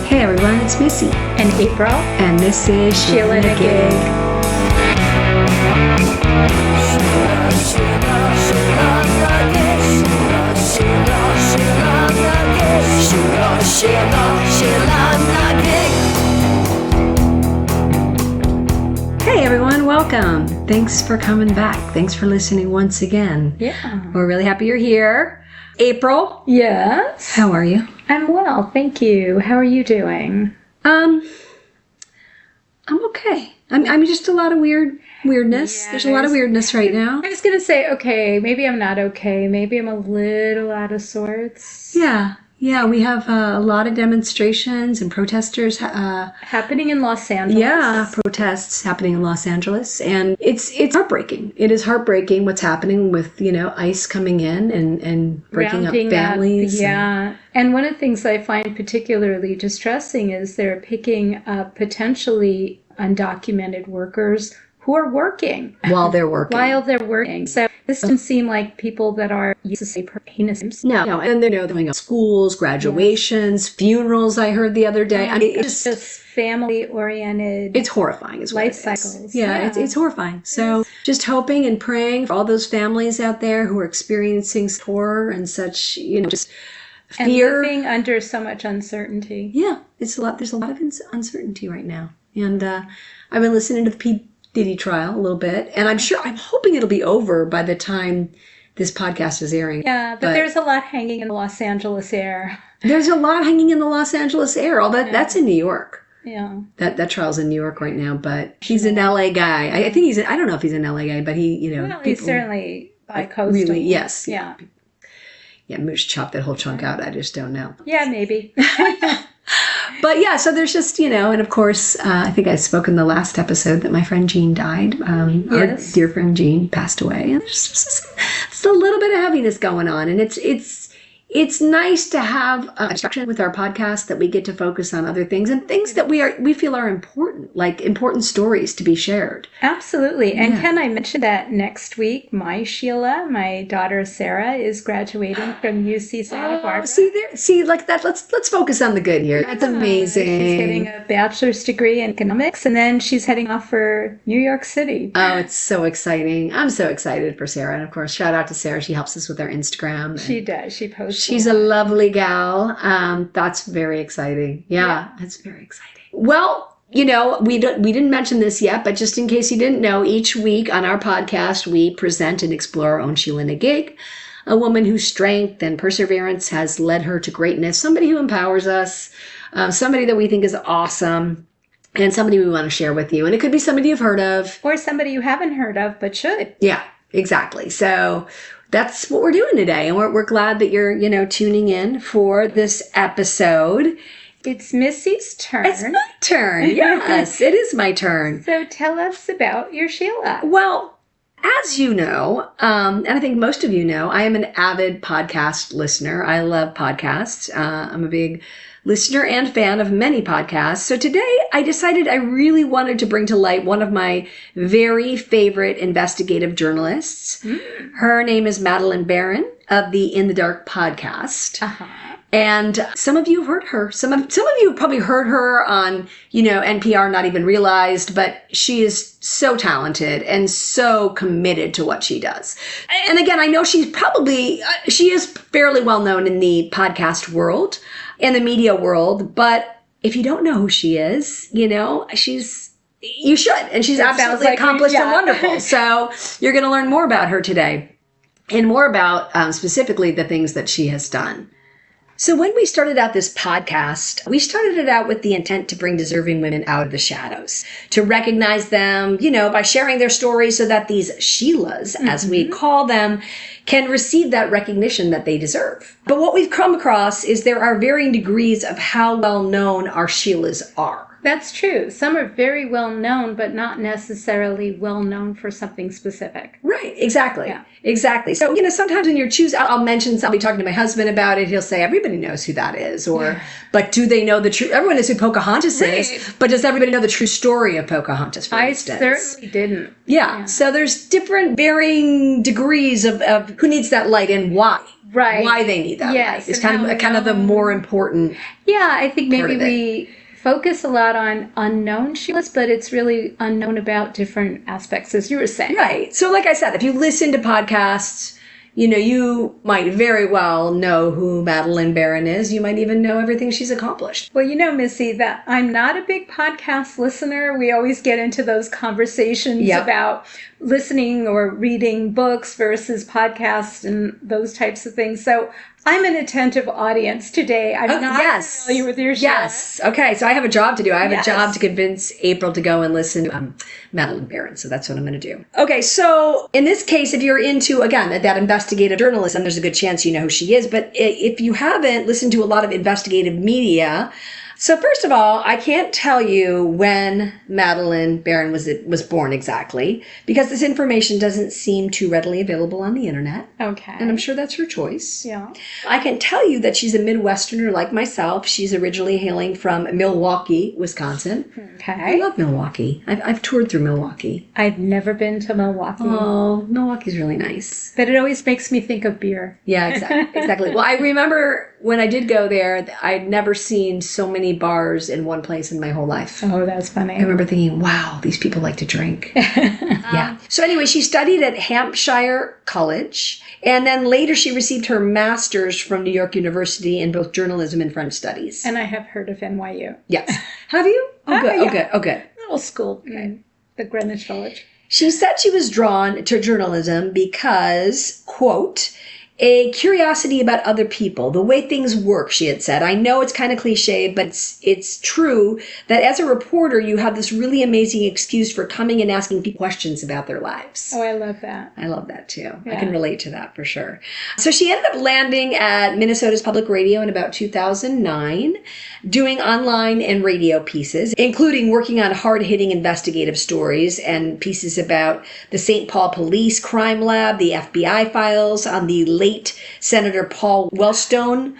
Hey everyone, it's Missy. And April. And this is SheelaNaGig. Hey everyone, welcome. Thanks for coming back. Thanks for listening once again. Yeah. We're really happy you're here. April? Yes? How are you? I'm well, thank you. How are you doing? I'm okay. I'm just a lot of weirdness. Yeah, There's a lot of weirdness right now. I was going to say, okay, maybe I'm not okay. Maybe I'm a little out of sorts. Yeah, we have a lot of demonstrations and protesters. Happening in Los Angeles. Yeah, protests happening in Los Angeles. And it's heartbreaking. It is heartbreaking what's happening with, ICE coming in and breaking up families. And one of the things I find particularly distressing is they're picking up potentially undocumented workers who are working. While they're working. So this doesn't seem like people that are used to say heinous. No. And they're going to schools, graduations, funerals, I heard the other day. I mean, it's just family-oriented. It's horrifying is what life it is. cycles. Yeah. It's horrifying. So just hoping and praying for all those families out there who are experiencing horror and such, just fear. And living under so much uncertainty. Yeah, there's a lot of uncertainty right now. And I've been listening to the Peabody trial a little bit, and I'm hoping it'll be over by the time this podcast is airing. Yeah, but there's a lot hanging in the Los Angeles air. There's a lot hanging in the Los Angeles air. That's in New York. Yeah. That trial's in New York right now, but he's an LA guy. I think I don't know if he's an LA guy, but he's certainly bi-coastal. Really, yes. Yeah. Yeah, Moose chopped that whole chunk out. I just don't know. Yeah, maybe. But yeah, so there's just, and of course, I think I spoke in the last episode that my friend Jean died. Yes. Our dear friend Jean passed away. And there's just a little bit of heaviness going on. And it's nice to have a structure with our podcast that we get to focus on other things and things that we feel are important, like important stories to be shared. Absolutely. And can I mention that next week, my Sheela, my daughter Sarah, is graduating from UC Santa Barbara. See, like that. Let's focus on the good here. That's amazing. She's getting a bachelor's degree in economics, and then she's heading off for New York City. Oh, it's so exciting. I'm so excited for Sarah. And of course, shout out to Sarah. She helps us with our Instagram. She does. She posts. She's a lovely gal. That's very exciting. Yeah, that's very exciting. Well, we didn't mention this yet, but just in case you didn't know, each week on our podcast, we present and explore our own SheelaNaGig, a woman whose strength and perseverance has led her to greatness, somebody who empowers us, somebody that we think is awesome, and somebody we want to share with you. And it could be somebody you've heard of. Or somebody you haven't heard of, but should. Yeah, exactly. So that's what we're doing today. And we're glad that you're, tuning in for this episode. It's Missy's turn. It's my turn. Yes, it is my turn. So tell us about your Sheela. Well, as you know, and I think most of you know, I am an avid podcast listener. I love podcasts. I'm a big listener and fan of many podcasts. So today I decided I really wanted to bring to light one of my very favorite investigative journalists. Her name is Madeleine Baran of the In the Dark podcast. And some of you have heard her. Some of you have probably heard her on, NPR, not even realized, but she is so talented and so committed to what she does. And again, I know she is fairly well known in the podcast world, in the media world, but if you don't know who she is, you should. And she's absolutely accomplished and wonderful. So you're going to learn more about her today and more about specifically the things that she has done. So when we started out this podcast, we started it out with the intent to bring deserving women out of the shadows, to recognize them, by sharing their stories so that these Sheelas, as we call them, can receive that recognition that they deserve. But what we've come across is there are varying degrees of how well known our Sheelas are. That's true. Some are very well known, but not necessarily well known for something specific. Right. Exactly. Yeah. Exactly. So, sometimes when you're choosing, I'll mention something, talking to my husband about it. He'll say, everybody knows who that is. But do they know the true? Everyone knows who Pocahontas is, but does everybody know the true story of Pocahontas, for instance? I certainly didn't. Yeah. So there's different varying degrees of who needs that light and why. Right. why they need that Yes, light. It's and kind of the more important. Yeah, I think part maybe of it. we focus a lot on unknown Sheilas, but it's really unknown about different aspects, as you were saying. Right. So like I said, if you listen to podcasts, you might very well know who Madeleine Baran is. You might even know everything she's accomplished. Well, Missy, that I'm not a big podcast listener. We always get into those conversations about listening or reading books versus podcasts and those types of things. So I'm an attentive audience today. I'm not familiar with your show. Yes. Okay. So I have a job to do. I have a job to convince April to go and listen to Madeleine Baran. So that's what I'm going to do. Okay. So in this case, if you're into, again, that investigative journalism, there's a good chance you know who she is. But if you haven't listened to a lot of investigative media, so first of all, I can't tell you when Madeleine Baran was born exactly, because this information doesn't seem too readily available on the internet. Okay. And I'm sure that's her choice. Yeah. I can tell you that she's a Midwesterner like myself. She's originally hailing from Milwaukee, Wisconsin. Okay. I love Milwaukee. I've toured through Milwaukee. I've never been to Milwaukee. Oh, Milwaukee's really nice. But it always makes me think of beer. Yeah, exactly. Well, I remember when I did go there, I'd never seen so many bars in one place in my whole life. Oh, that's funny. I remember thinking, wow, these people like to drink. Yeah. So anyway, she studied at Hampshire College, and then later she received her master's from New York University in both journalism and French studies. And I have heard of NYU. Yes. Have you? Oh, good. Yeah. Oh, good. Oh, good. Little school in the Greenwich Village. She said she was drawn to journalism because, quote, a curiosity about other people, the way things work, she had said. I know it's kind of cliche, but it's true that as a reporter, you have this really amazing excuse for coming and asking people questions about their lives. Oh, I love that. I love that too. Yeah. I can relate to that for sure. So she ended up landing at Minnesota's Public Radio in about 2009, doing online and radio pieces, including working on hard-hitting investigative stories and pieces about the St. Paul Police Crime Lab, the FBI files on the late Senator Paul Wellstone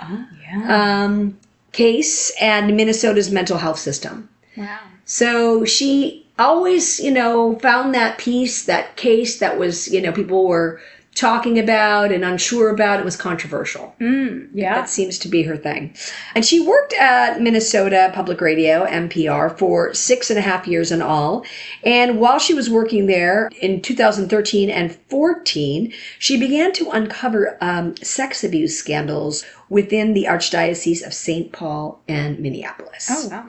case, and Minnesota's mental health system. Wow. So she always, found that piece, that case that was, people were talking about and unsure about. It was controversial. Yeah. That seems to be her thing. And she worked at Minnesota Public Radio, NPR, for 6.5 years in all. And while she was working there in 2013 and 14, she began to uncover sex abuse scandals within the Archdiocese of St. Paul and Minneapolis. Oh, wow.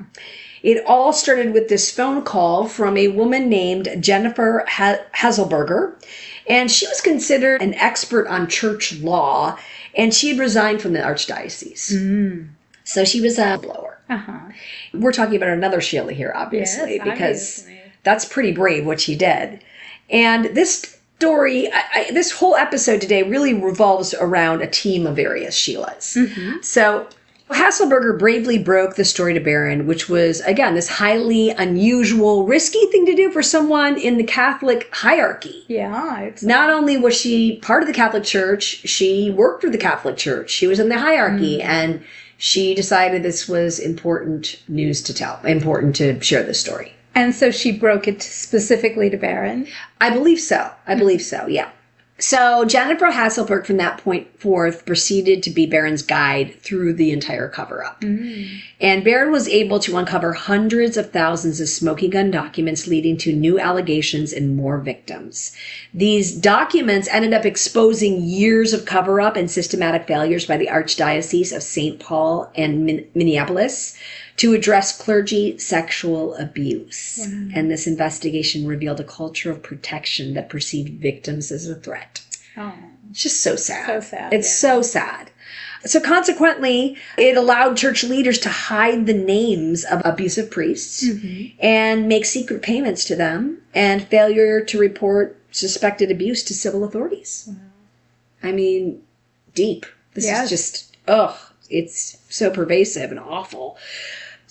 It all started with this phone call from a woman named Jennifer Hazelberger. And she was considered an expert on church law, and she had resigned from the Archdiocese. So she was a blower. We're talking about another Sheela here, obviously, because that's pretty brave what she did. And this story, this whole episode today really revolves around a team of various Sheelas. So Hasselberger bravely broke the story to Baran, which was, again, this highly unusual, risky thing to do for someone in the Catholic hierarchy. Yeah. Not only was she part of the Catholic Church, she worked for the Catholic Church. She was in the hierarchy, and she decided this was important news to tell, important to share this story. And so she broke it specifically to Baran? I believe so. Yeah. So Jennifer Hasselberg from that point forth proceeded to be Baran's guide through the entire cover-up. And Baran was able to uncover hundreds of thousands of smoking gun documents leading to new allegations and more victims. These documents ended up exposing years of cover-up and systematic failures by the Archdiocese of St. Paul and Minneapolis to address clergy sexual abuse. And this investigation revealed a culture of protection that perceived victims as a threat. Oh. It's just so sad. So sad. It's so sad. So consequently, it allowed church leaders to hide the names of abusive priests and make secret payments to them, and failure to report suspected abuse to civil authorities. I mean, deep. This is just, it's so pervasive and awful.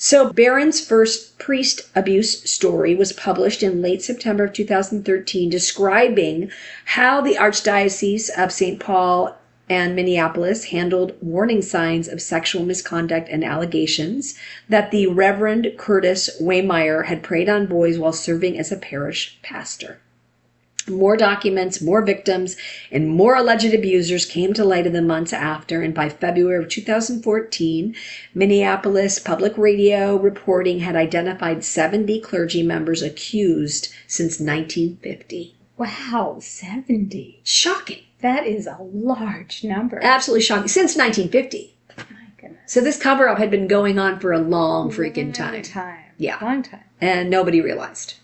So Baran's first priest abuse story was published in late September of 2013, describing how the Archdiocese of St. Paul and Minneapolis handled warning signs of sexual misconduct and allegations that the Reverend Curtis Waymeyer had preyed on boys while serving as a parish pastor. More documents, more victims, and more alleged abusers came to light in the months after, and by February of 2014, Minneapolis Public Radio reporting had identified 70 clergy members accused since 1950. Wow, 70. Shocking. That is a large number. Absolutely shocking. Since 1950. My goodness. So this cover-up had been going on for a long freaking time. Yeah. Long time. And nobody realized.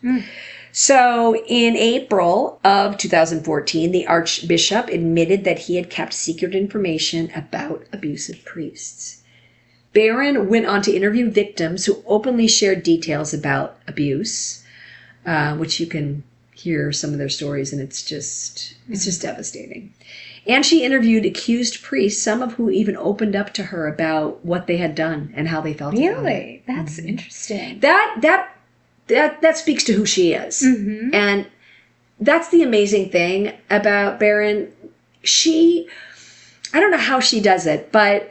So in April of 2014, the Archbishop admitted that he had kept secret information about abusive priests. Baran went on to interview victims who openly shared details about abuse, which you can hear some of their stories, and it's just devastating. And she interviewed accused priests, some of who even opened up to her about what they had done and how they felt about it. Really? That's interesting. That speaks to who she is. And that's the amazing thing about Baran. I don't know how she does it, but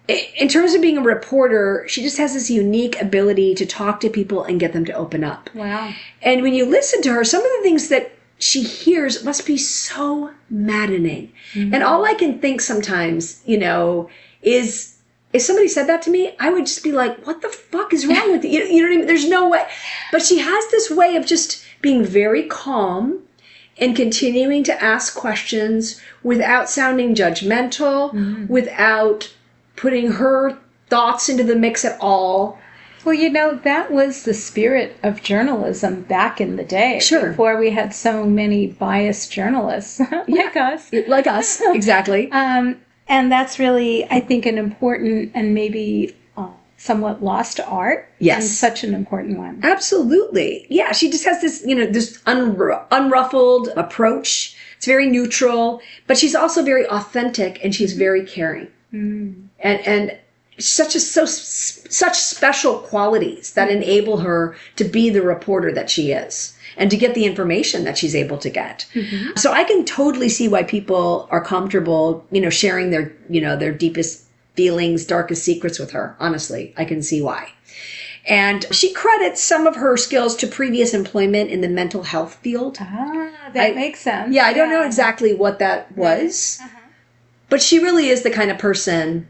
in terms of being a reporter, she just has this unique ability to talk to people and get them to open up. Wow. And when you listen to her, some of the things that she hears must be so maddening. And all I can think sometimes, is if somebody said that to me, I would just be like, what the fuck is wrong with you? You know what I mean? There's no way. But she has this way of just being very calm and continuing to ask questions without sounding judgmental, without putting her thoughts into the mix at all. Well, that was the spirit of journalism back in the day. Sure. Before we had so many biased journalists like us. Like us, exactly. And that's really, I think, an important and maybe somewhat lost art. Yes. And such an important one. Absolutely. Yeah, she just has this, this unruffled approach. It's very neutral, but she's also very authentic and she's very caring. And such special qualities that enable her to be the reporter that she is and to get the information that she's able to get. So I can totally see why people are comfortable, sharing their deepest feelings, darkest secrets with her. Honestly, I can see why. And she credits some of her skills to previous employment in the mental health field. That makes sense. Yeah, I don't know exactly what that was, but she really is the kind of person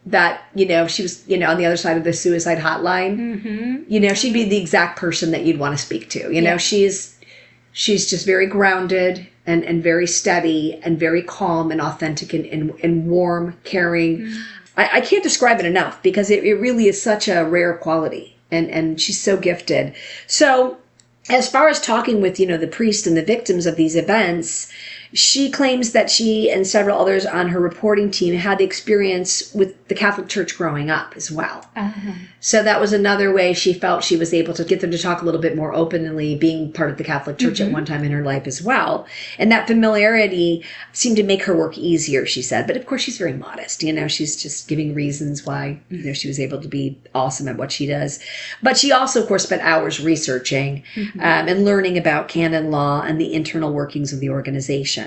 that, she was, on the other side of the suicide hotline. She'd be the exact person that you'd want to speak to. She's just very grounded and very steady and very calm and authentic and warm, caring. I can't describe it enough because it really is such a rare quality and she's so gifted. So as far as talking with, the priest and the victims of these events, she claims that she and several others on her reporting team had the experience with the Catholic Church growing up as well. So that was another way she felt she was able to get them to talk a little bit more openly, being part of the Catholic Church at one time in her life as well. And that familiarity seemed to make her work easier, she said. But of course, she's very modest. She's just giving reasons why she was able to be awesome at what she does. But she also, of course, spent hours researching and learning about canon law and the internal workings of the organization.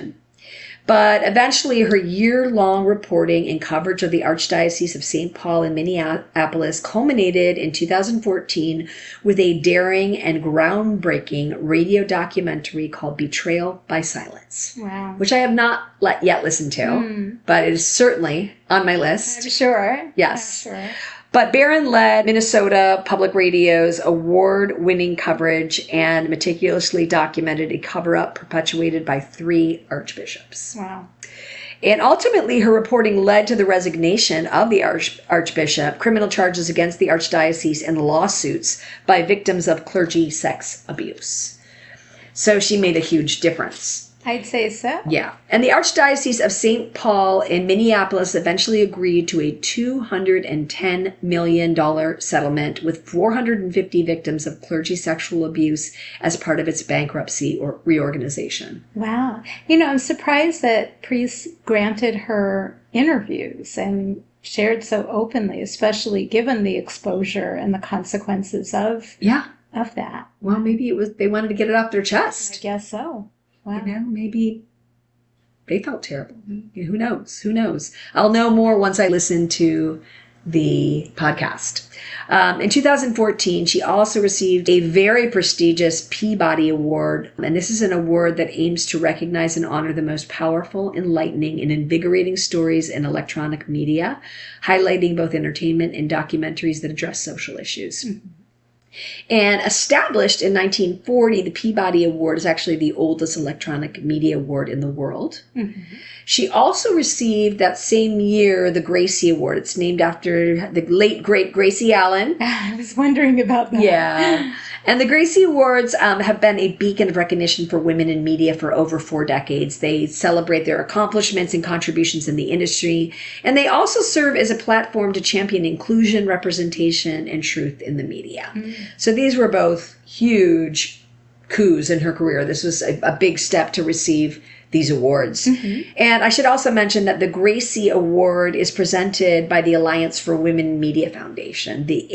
But eventually her year-long reporting and coverage of the Archdiocese of St. Paul in Minneapolis culminated in 2014 with a daring and groundbreaking radio documentary called Betrayal by Silence. Wow. Which I have not yet listened to, but it is certainly on my list. I'm sure. Yes. I'm sure. But Baran led Minnesota Public Radio's award-winning coverage and meticulously documented a cover-up perpetuated by 3 archbishops. Wow. And ultimately, her reporting led to the resignation of the archbishop, criminal charges against the archdiocese, and lawsuits by victims of clergy sex abuse. So she made a huge difference. I'd say so. Yeah. And the Archdiocese of St. Paul in Minneapolis eventually agreed to a $210 million settlement with 450 victims of clergy sexual abuse as part of its bankruptcy or reorganization. Wow. I'm surprised that priests granted her interviews and shared so openly, especially given the exposure and the consequences of that. Well, maybe they wanted to get it off their chest. I guess so. Wow. Maybe they felt terrible. Who knows? I'll know more once I listen to the podcast. In 2014, she also received a very prestigious Peabody Award, and this is an award that aims to recognize and honor the most powerful, enlightening, and invigorating stories in electronic media, highlighting both entertainment and documentaries that address social issues. Mm-hmm. And established in 1940, the Peabody Award is actually the oldest electronic media award in the world. Mm-hmm. She also received that same year the Gracie Award. It's named after the late, great Gracie Allen. I was wondering about that. Yeah. And the Gracie Awards have been a beacon of recognition for women in media for over 4 decades. They celebrate their accomplishments and contributions in the industry, and they also serve as a platform to champion inclusion, representation, and truth in the media. Mm. So these were both huge coups in her career. This was a big step to receive these awards. Mm-hmm. And I should also mention that the Gracie Award is presented by the Alliance for Women in Media Foundation, the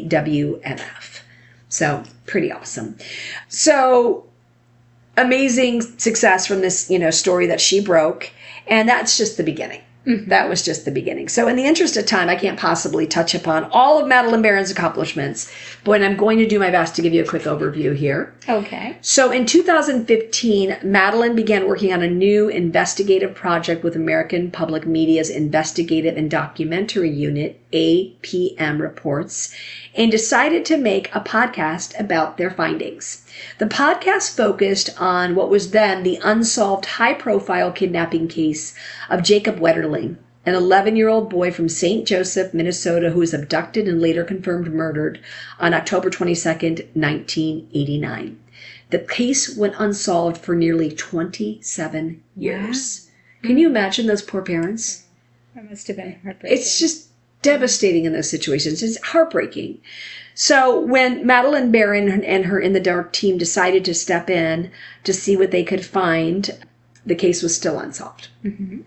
AWMF. So pretty awesome. So amazing success from this, story that she broke. And that's just the beginning. Mm-hmm. That was just the beginning. So in the interest of time, I can't possibly touch upon all of Madeleine Baran's accomplishments, but I'm going to do my best to give you a quick overview here. Okay. So in 2015, Madeleine began working on a new investigative project with American Public Media's Investigative and Documentary Unit, APM Reports, and decided to make a podcast about their findings. The podcast focused on what was then the unsolved high-profile kidnapping case of Jacob Wetterling, an 11-year-old boy from St. Joseph, Minnesota, who was abducted and later confirmed murdered on October 22nd, 1989. The case went unsolved for nearly 27 years. Wow. Can you imagine those poor parents? That must have been heartbreaking. It's just devastating in those situations. It's heartbreaking. So when Madeleine Baran and her In the Dark team decided to step in to see what they could find, the case was still unsolved. Mm-hmm.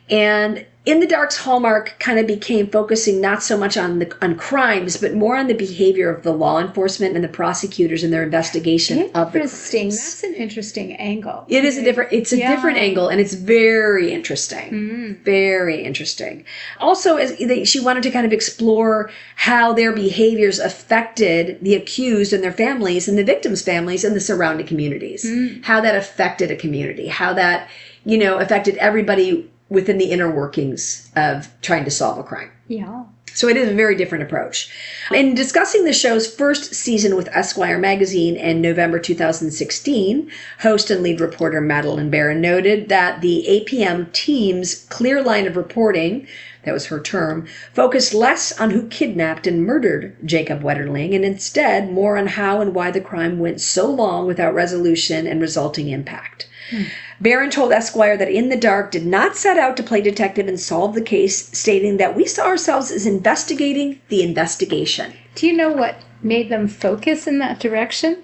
And In the Dark's hallmark kind of became focusing not so much on crimes, but more on the behavior of the law enforcement and the prosecutors in their investigation of the crimes. That's an interesting angle. It is a different angle, and it's very interesting. Mm. Very interesting. Also, she wanted to kind of explore how their behaviors affected the accused and their families and the victims' families and the surrounding communities. Mm. How that affected a community, how that, affected everybody within the inner workings of trying to solve a crime. Yeah. So it is a very different approach. In discussing the show's first season with Esquire magazine in November 2016, host and lead reporter Madeleine Baran noted that the APM team's clear line of reporting, that was her term, focused less on who kidnapped and murdered Jacob Wetterling and instead more on how and why the crime went so long without resolution and resulting impact. Hmm. Baran told Esquire that In the Dark did not set out to play detective and solve the case, stating that we saw ourselves as investigating the investigation. Do you know what made them focus in that direction?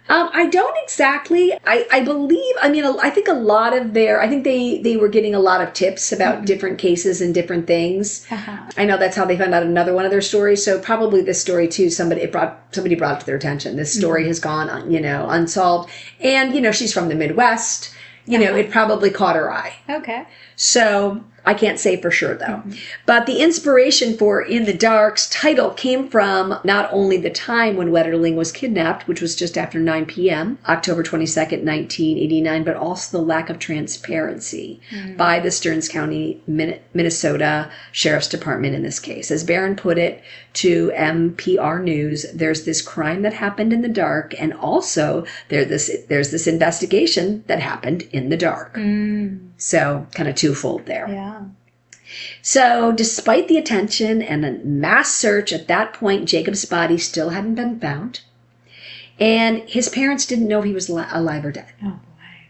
I don't exactly. I believe, I think a lot of I think they were getting a lot of tips about mm-hmm. different cases and different things. Uh-huh. I know that's how they found out another one of their stories. So probably this story too, somebody brought it to their attention. This story mm-hmm. has gone, unsolved. And, she's from the Midwest. It probably caught her eye. Okay. So I can't say for sure, though. Mm-hmm. But the inspiration for In the Dark's title came from not only the time when Wetterling was kidnapped, which was just after 9 p.m., October 22nd, 1989, but also the lack of transparency by the Stearns County, Minnesota Sheriff's Department in this case. As Baran put it to NPR News, there's this crime that happened in the dark, and also there's this investigation that happened in the dark. Mm. So kind of twofold there. Yeah. So despite the attention and a mass search, at that point, Jacob's body still hadn't been found. And his parents didn't know if he was alive or dead. Oh, boy.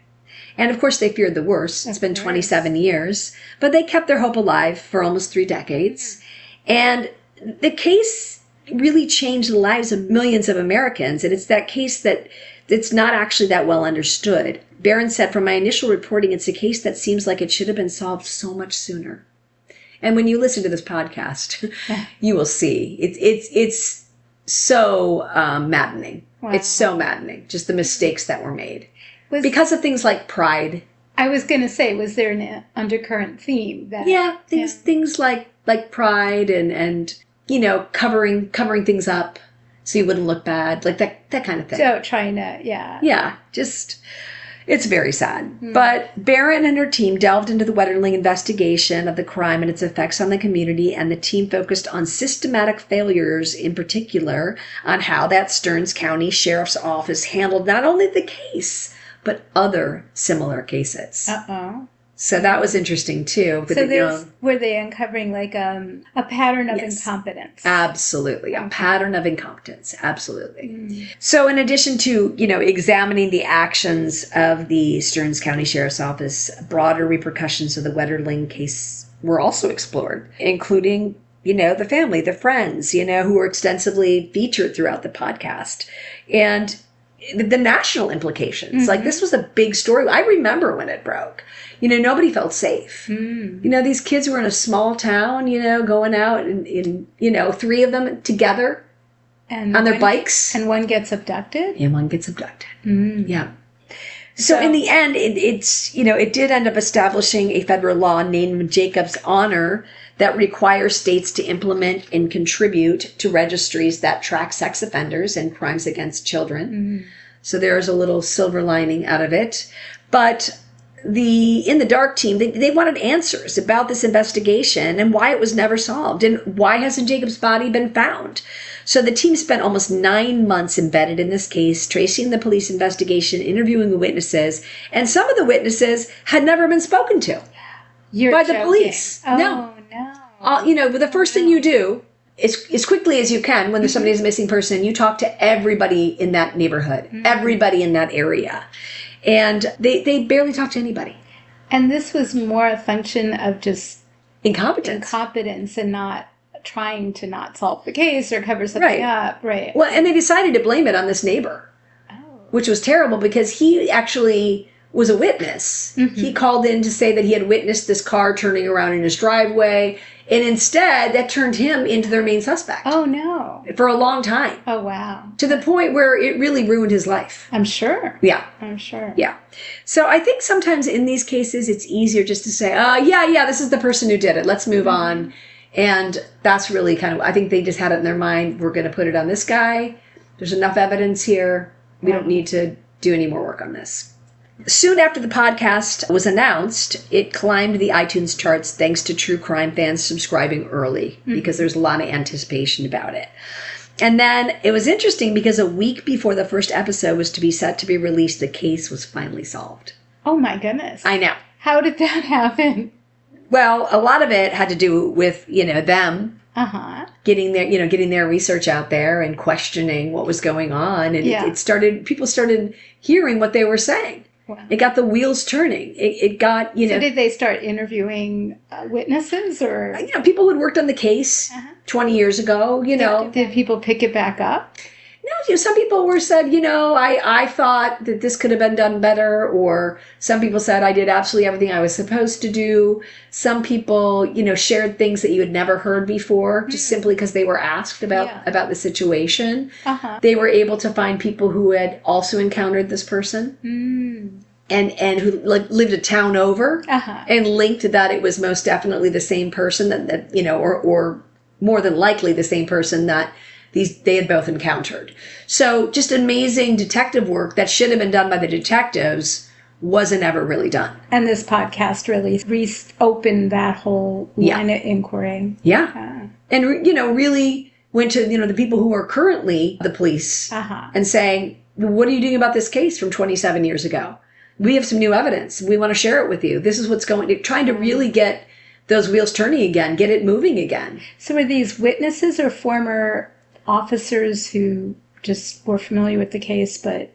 And of course, they feared the worst. It's been 27 years. But they kept their hope alive for almost 3 decades. And the case really changed the lives of millions of Americans. And it's that case that it's not actually that well understood. Baran said, from my initial reporting, it's a case that seems like it should have been solved so much sooner. And when you listen to this podcast, you will see it's so maddening. Wow. It's so maddening, just the mistakes that were made. Because of things like pride. I was going to say, was there an undercurrent theme? Things like like pride and covering things up so you wouldn't look bad, like that kind of thing. So trying to, yeah. Yeah, just, it's very sad. But Baran and her team delved into the Wetterling investigation of the crime and its effects on the community, and the team focused on systematic failures, in particular, on how that Stearns County Sheriff's Office handled not only the case, but other similar cases. Uh-oh. So that was interesting, too. So were they uncovering like a pattern of incompetence? Absolutely. A pattern of incompetence. Absolutely. So in addition to, examining the actions of the Stearns County Sheriff's Office, broader repercussions of the Wetterling case were also explored, including, the family, the friends, who were extensively featured throughout the podcast. And the national implications. Like, this was a big story. I remember when it broke. Nobody felt safe. These kids were in a small town, going out in 3 of them together and on their bikes. And one gets abducted? And one gets abducted. Yeah. So in the end, it did end up establishing a federal law named Jacob's Honor that requires states to implement and contribute to registries that track sex offenders and crimes against children. So there's a little silver lining out of it. But the In the Dark team, they wanted answers about this investigation and why it was never solved and why hasn't Jacob's body been found. So the team spent almost 9 months embedded in this case, tracing the police investigation, interviewing the witnesses, and some of the witnesses had never been spoken to by the police. Oh, no. The first thing you do is, as quickly as you can, when there's somebody who's a missing person, you talk to everybody in that neighborhood, everybody in that area. And they barely talked to anybody. And this was more a function of just incompetence and not trying to not solve the case or cover something up. Right. Well, and they decided to blame it on this neighbor, which was terrible because he actually was a witness. He called in to say that he had witnessed this car turning around in his driveway. And instead, that turned him into their main suspect. Oh, no. For a long time. Oh, wow. To the point where it really ruined his life. I'm sure. Yeah. I'm sure. Yeah. So I think sometimes in these cases, it's easier just to say, yeah, this is the person who did it. Let's move on. And that's really kind of, I think they just had it in their mind. We're going to put it on this guy. There's enough evidence here. We don't need to do any more work on this. Soon after the podcast was announced, it climbed the iTunes charts thanks to true crime fans subscribing early because there's a lot of anticipation about it. And then it was interesting because a week before the first episode was to be set to be released, the case was finally solved. Oh my goodness. I know. How did that happen? Well, a lot of it had to do with, them getting their research out there and questioning what was going on. And people started hearing what they were saying. Wow. It got the wheels turning. It got, So did they start interviewing witnesses or? People who had worked on the case 20 years ago, Did people pick it back up? No, some people said, I thought that this could have been done better. Or some people said, I did absolutely everything I was supposed to do. Some people, shared things that you had never heard before, just simply because they were asked about the situation. They were able to find people who had also encountered this person. And who lived a town over and linked that it was most definitely the same person that or more than likely the same person that they had both encountered. So just amazing detective work that should have been done by the detectives wasn't ever really done. And this podcast really reopened that whole line of inquiry. Yeah. And, really went to, the people who are currently the police and saying, what are you doing about this case from 27 years ago? We have some new evidence. We want to share it with you. This is what's trying to really get those wheels turning again, get it moving again. So were these witnesses or former officers who just were familiar with the case but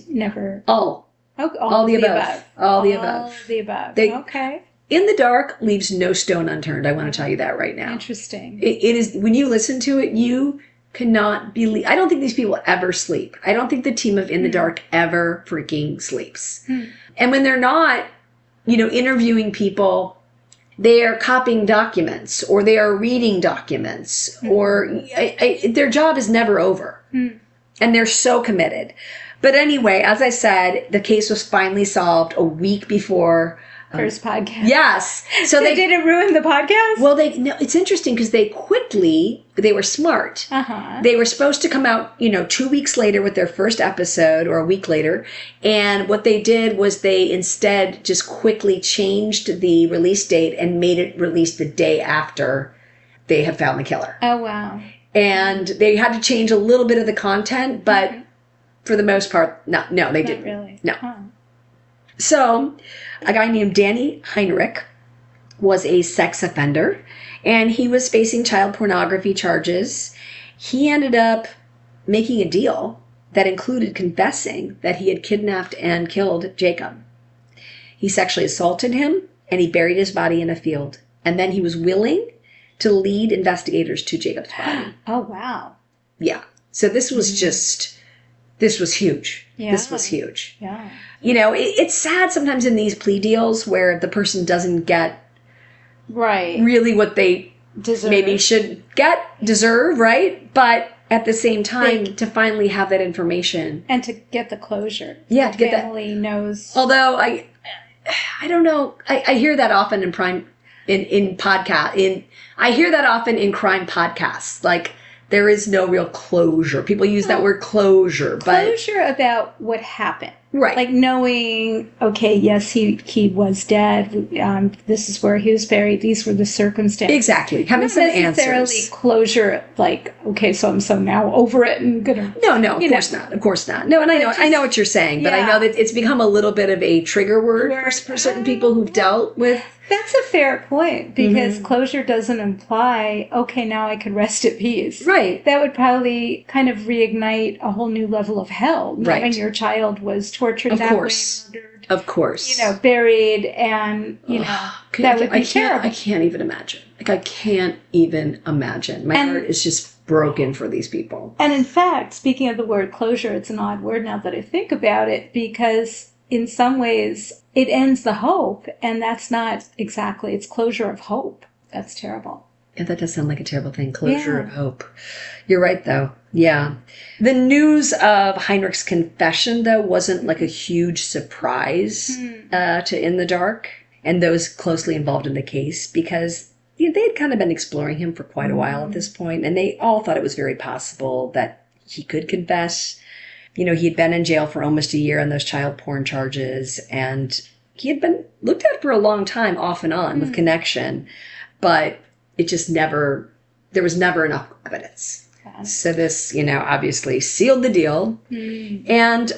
never... All the above. All the above. Okay. In the Dark leaves no stone unturned. I want to tell you that right now. Interesting. It is, when you listen to it, you cannot believe... I don't think these people ever sleep. I don't think the team of In the Dark ever freaking sleeps. And when they're not, interviewing people... They are copying documents, or they are reading documents, or their job is never over. And they're so committed. But anyway, as I said, the case was finally solved a week before first podcast. Yes. So they didn't ruin the podcast? Well, no, it's interesting because they were smart. Uh-huh. They were supposed to come out, 2 weeks later with their first episode or a week later. And what they did was they instead just quickly changed the release date and made it release the day after they had found the killer. Oh, wow. And they had to change a little bit of the content, but for the most part, no, they didn't. Not really. No. Huh. So, a guy named Danny Heinrich was a sex offender, and he was facing child pornography charges. He ended up making a deal that included confessing that he had kidnapped and killed Jacob. He sexually assaulted him, and he buried his body in a field. And then he was willing to lead investigators to Jacob's body. Oh, wow. Yeah. So this was this was huge. Yeah. This was huge. Yeah. It's sad sometimes in these plea deals where the person doesn't get really what they maybe should deserve, right? But at the same time, to finally have that information. And to get the closure. Yeah, to get that. Family knows. Although, I don't know. I hear that often in crime podcasts. Like, there is no real closure. People use that word closure. Closure about what happened. Right. Like knowing, okay, yes, he was dead. This is where he was buried. These were the circumstances. Exactly. Having some answers. Not necessarily closure, like, okay, so I'm so now over it and gonna... No, of course not. Of course not. No, and I know what you're saying, but I know that it's become a little bit of a trigger word for certain people who've dealt with... That's a fair point, because closure doesn't imply, okay, now I can rest at peace. Right. That would probably kind of reignite a whole new level of hell, knowing your child was tortured that way, murdered. Of course. Buried, and, that would be terrible. I can't even imagine. I can't even imagine. My heart is just broken for these people. And in fact, speaking of the word closure, it's an odd word now that I think about it, because in some ways it ends the hope, and that's not exactly, it's closure of hope. That's terrible. Yeah, that does sound like a terrible thing. Closure of hope. You're right, though. Yeah. The news of Heinrich's confession, though, wasn't like a huge surprise to In the Dark and those closely involved in the case, because they had kind of been exploring him for quite a while at this point, and they all thought it was very possible that he could confess. He had been in jail for almost a year on those child porn charges, and he had been looked at for a long time, off and on, with connection, but it just there was never enough evidence. Okay. So this, obviously sealed the deal. And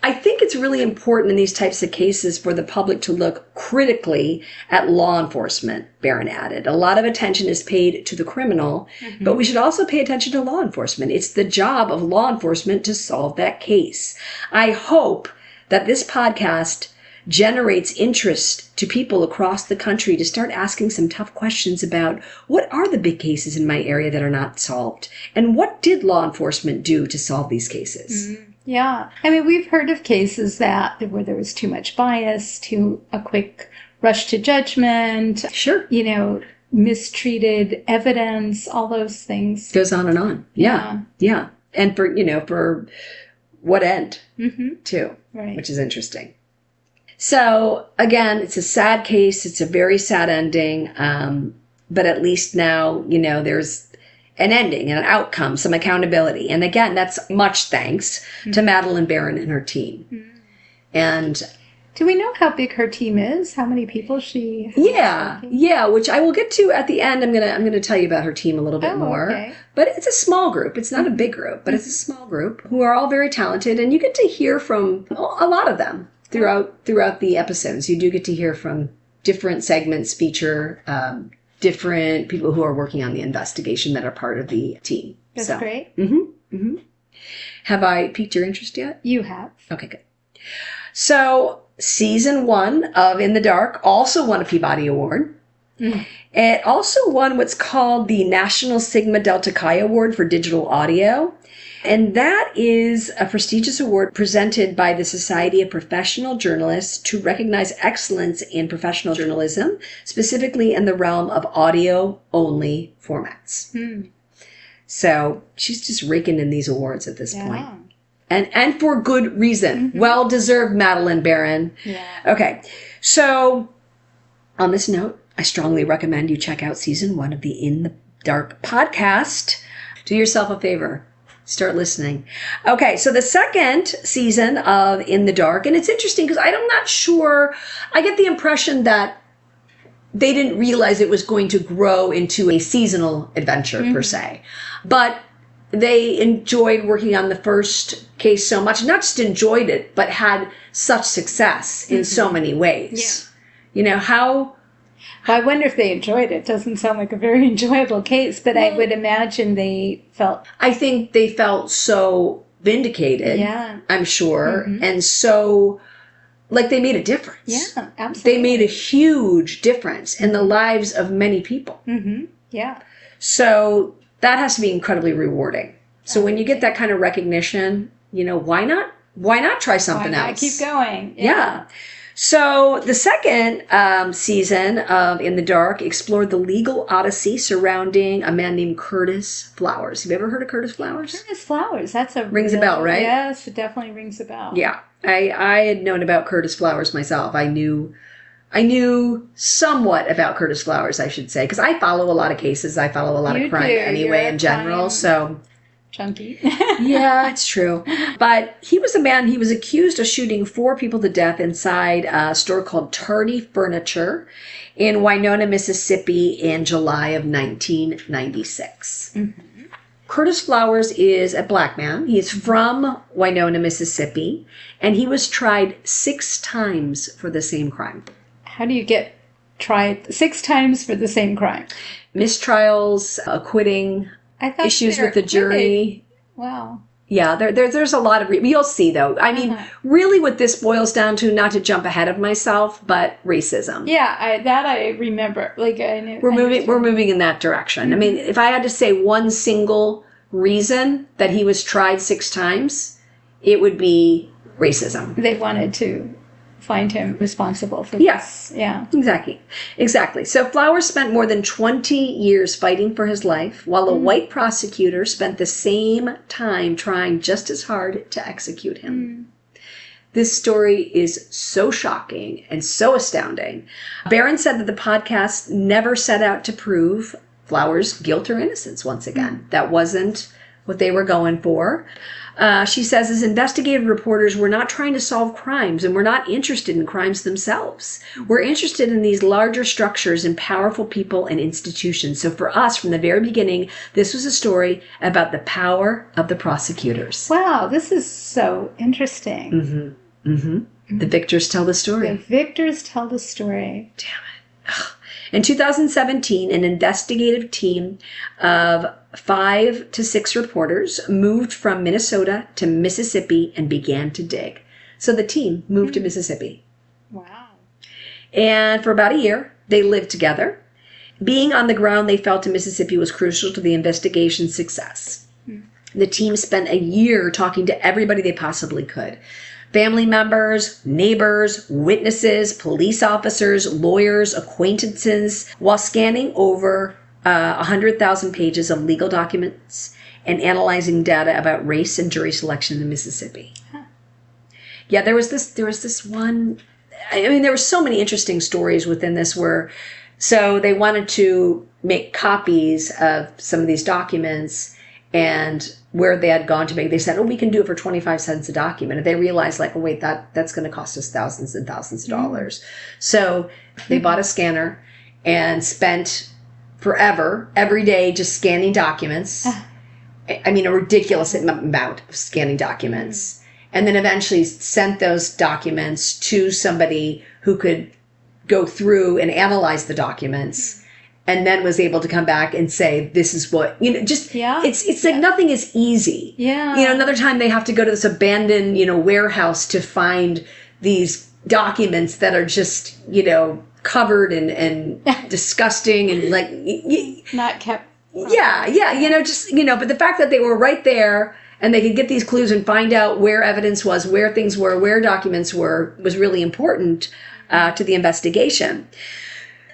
I think it's really important in these types of cases for the public to look critically at law enforcement, Baran added. A lot of attention is paid to the criminal, but we should also pay attention to law enforcement. It's the job of law enforcement to solve that case. I hope that this podcast generates interest to people across the country to start asking some tough questions about what are the big cases in my area that are not solved, and what did law enforcement do to solve these cases? Yeah. I mean, we've heard of cases where there was too much bias, a quick rush to judgment. Sure. Mistreated evidence, all those things. Goes on and on. Yeah. And for what end, too, right. Which is interesting. So, again, it's a sad case. It's a very sad ending. But at least now, there's an ending and an outcome, some accountability. And again, that's much thanks to Madeleine Baran and her team. And do we know how big her team is? How many people she has? Yeah, which I will get to at the end. I'm gonna tell you about her team a little bit more. Okay. But it's a small group. It's not a big group, but it's a small group who are all very talented, and you get to hear from a lot of them throughout the episodes. You do get to hear from different segments, feature different people who are working on the investigation that are part of the team. That's great. Have I piqued your interest yet? You have. Okay, good. So, season 1 of In the Dark also won a Peabody Award. It also won what's called the National Sigma Delta Chi Award for Digital Audio. And that is a prestigious award presented by the Society of Professional Journalists to recognize excellence in professional journalism, specifically in the realm of audio-only formats. So she's just raking in these awards at this point. And for good reason. Well-deserved, Madeleine Baran. Yeah. Okay. So, on this note, I strongly recommend you check out season 1 of the In the Dark podcast. Do yourself a favor. Start listening. Okay, so the second season of In the Dark, and it's interesting because I'm not sure, I get the impression that they didn't realize it was going to grow into a seasonal adventure per se. But they enjoyed working on the first case so much, not just enjoyed it, but had such success in so many ways. Yeah. You know, how... I wonder if they enjoyed it. Doesn't sound like a very enjoyable case, but I would imagine they felt... I think they felt so vindicated, I'm sure, and so... like they made a difference. Yeah, absolutely. They made a huge difference in the lives of many people. Yeah. So that has to be incredibly rewarding. So when you get that kind of recognition, you know, why not? Why not try something else? Keep going. Yeah. So the second season of In the Dark explored the legal odyssey surrounding a man named Curtis Flowers. Have you ever heard of Curtis Flowers? Curtis Flowers. That's a rings a bell, right? Yes, it definitely rings a bell. Yeah. I had known about Curtis Flowers myself. I knew somewhat about Curtis Flowers, I should say, because I follow a lot of cases. I follow a lot of crime anyway in general. So chunky. Yeah, it's true. But he was a man, he was accused of shooting 4 people to death inside a store called Tardy Furniture in Winona, Mississippi in July of 1996. Curtis Flowers is a black man. He's from Winona, Mississippi, and he was tried 6 times for the same crime. How do you get tried 6 times for the same crime? Mistrials, acquitting, issues with the jury. Wow. Yeah, there's a lot of... you'll see, though. I mean, really what this boils down to, not to jump ahead of myself, but racism. Yeah, I remember. Like I knew, we're moving in that direction. I mean, if I had to say one single reason that he was tried 6 times, it would be racism. They wanted to find him responsible for this. Yeah. Exactly. So Flowers spent more than 20 years fighting for his life, while a white prosecutor spent the same time trying just as hard to execute him. This story is so shocking and so astounding. Baran said that the podcast never set out to prove Flowers' guilt or innocence once again. That wasn't what they were going for. She says, as investigative reporters, we're not trying to solve crimes, and we're not interested in crimes themselves. We're interested in these larger structures and powerful people and institutions. So for us, from the very beginning, this was a story about the power of the prosecutors. Wow, this is so interesting. The victors tell the story. The victors tell the story. Damn it. Ugh. In 2017, an investigative team of 5 to 6 reporters moved from Minnesota to Mississippi and began to dig. So the team moved to Mississippi. Wow. And for about a year, they lived together. Being on the ground, they felt in Mississippi was crucial to the investigation's success. The team spent a year talking to everybody they possibly could. Family members, neighbors, witnesses, police officers, lawyers, acquaintances, while scanning over 100,000 pages of legal documents and analyzing data about race and jury selection in Mississippi. Yeah, there was this one, I mean, there were so many interesting stories within this where, so they wanted to make copies of some of these documents, and where they had gone to make, they said, oh, we can do it for 25 cents a document. And they realized, like, oh, wait, that's going to cost us thousands and thousands of dollars. So they bought a scanner and spent forever, every day, just scanning documents. I mean, a ridiculous amount of scanning documents. And then eventually sent those documents to somebody who could go through and analyze the documents. And then was able to come back and say, this is what, just, it's like nothing is easy. Yeah. Another time they have to go to this abandoned, warehouse to find these documents that are just, covered and disgusting and like. Not kept. Yeah. But the fact that they were right there and they could get these clues and find out where evidence was, where things were, where documents were, was really important to the investigation.